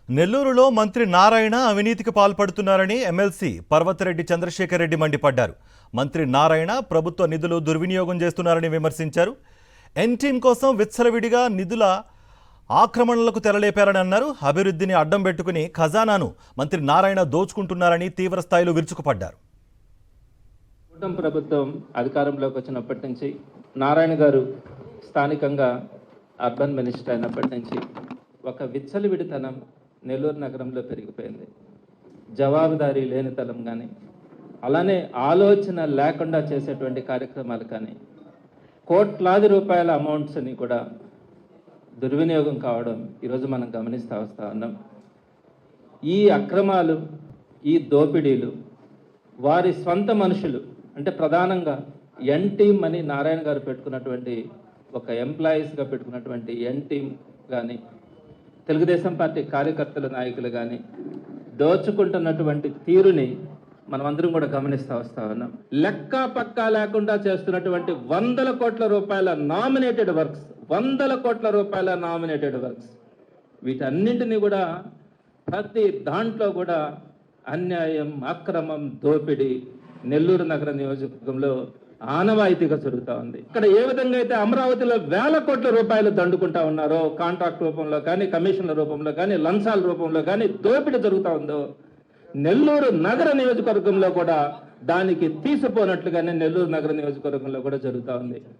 నెల్లూరులో మంత్రి నారాయణ అవినీతికి పాల్పడుతున్నారని ఎమ్మెల్సీ పర్వతరెడ్డి చంద్రశేఖర్ రెడ్డి మండిపడ్డారు. మంత్రి నారాయణ ప్రభుత్వ నిధులు దుర్వినియోగం చేస్తున్నారని విమర్శించారు. ఎన్టీఎం కోసం విచ్చలవిడిగా నిధుల ఆక్రమణలకు తెరలేపారని అన్నారు. అభివృద్ధిని అడ్డం పెట్టుకుని ఖజానాను మంత్రి నారాయణ దోచుకుంటున్నారని తీవ్ర స్థాయిలో విరుచుకుపడ్డారు. కూటమి ప్రభుత్వం అధికారంలోకి వచ్చినప్పటి నుంచి నారాయణ గారు స్థానికంగా అర్బన్ మినిస్టర్ అయినప్పటి నుంచి ఒక విచ్చలవిడితనం నెల్లూరు నగరంలో పెరిగిపోయింది. జవాబుదారీ లేనితనం కానీ, అలానే ఆలోచన లేకుండా చేసేటువంటి కార్యక్రమాలు కానీ, కోట్లాది రూపాయల అమౌంట్స్ని కూడా దుర్వినియోగం కావడం ఈరోజు మనం గమనిస్తూ వస్తూ ఉన్నాం. ఈ అక్రమాలు, ఈ దోపిడీలు వారి స్వంత మనుషులు అంటే ప్రధానంగా ఎన్ టీమ్ అని నారాయణ గారు పెట్టుకున్నటువంటి ఒక ఎంప్లాయీస్గా పెట్టుకున్నటువంటి ఎన్ టీమ్ కానీ, తెలుగుదేశం పార్టీ కార్యకర్తల నాయకులు కానీ దోచుకుంటున్నటువంటి తీరుని మనమందరం కూడా గమనిస్తూ వస్తూ ఉన్నాం. లెక్క పక్కా లేకుండా చేస్తున్నటువంటి వందల కోట్ల రూపాయల నామినేటెడ్ వర్క్స్ వీటన్నింటినీ కూడా ప్రతి దాంట్లో కూడా అన్యాయం, అక్రమం, దోపిడీ నెల్లూరు నగర నియోజకవర్గంలో ఆనవాయితీగా జరుగుతూ ఉంది. ఇక్కడ ఏ విధంగా అయితే అమరావతిలో వేల కోట్ల రూపాయలు దండుకుంటా ఉన్నారో, కాంట్రాక్ట్ రూపంలో కానీ, కమిషన్ల రూపంలో కానీ, లంచాల రూపంలో కానీ దోపిడీ జరుగుతూ ఉందో, నెల్లూరు నగర నియోజకవర్గంలో కూడా దానికి తీసిపోనట్లుగానే నెల్లూరు నగర నియోజకవర్గంలో కూడా జరుగుతూ ఉంది.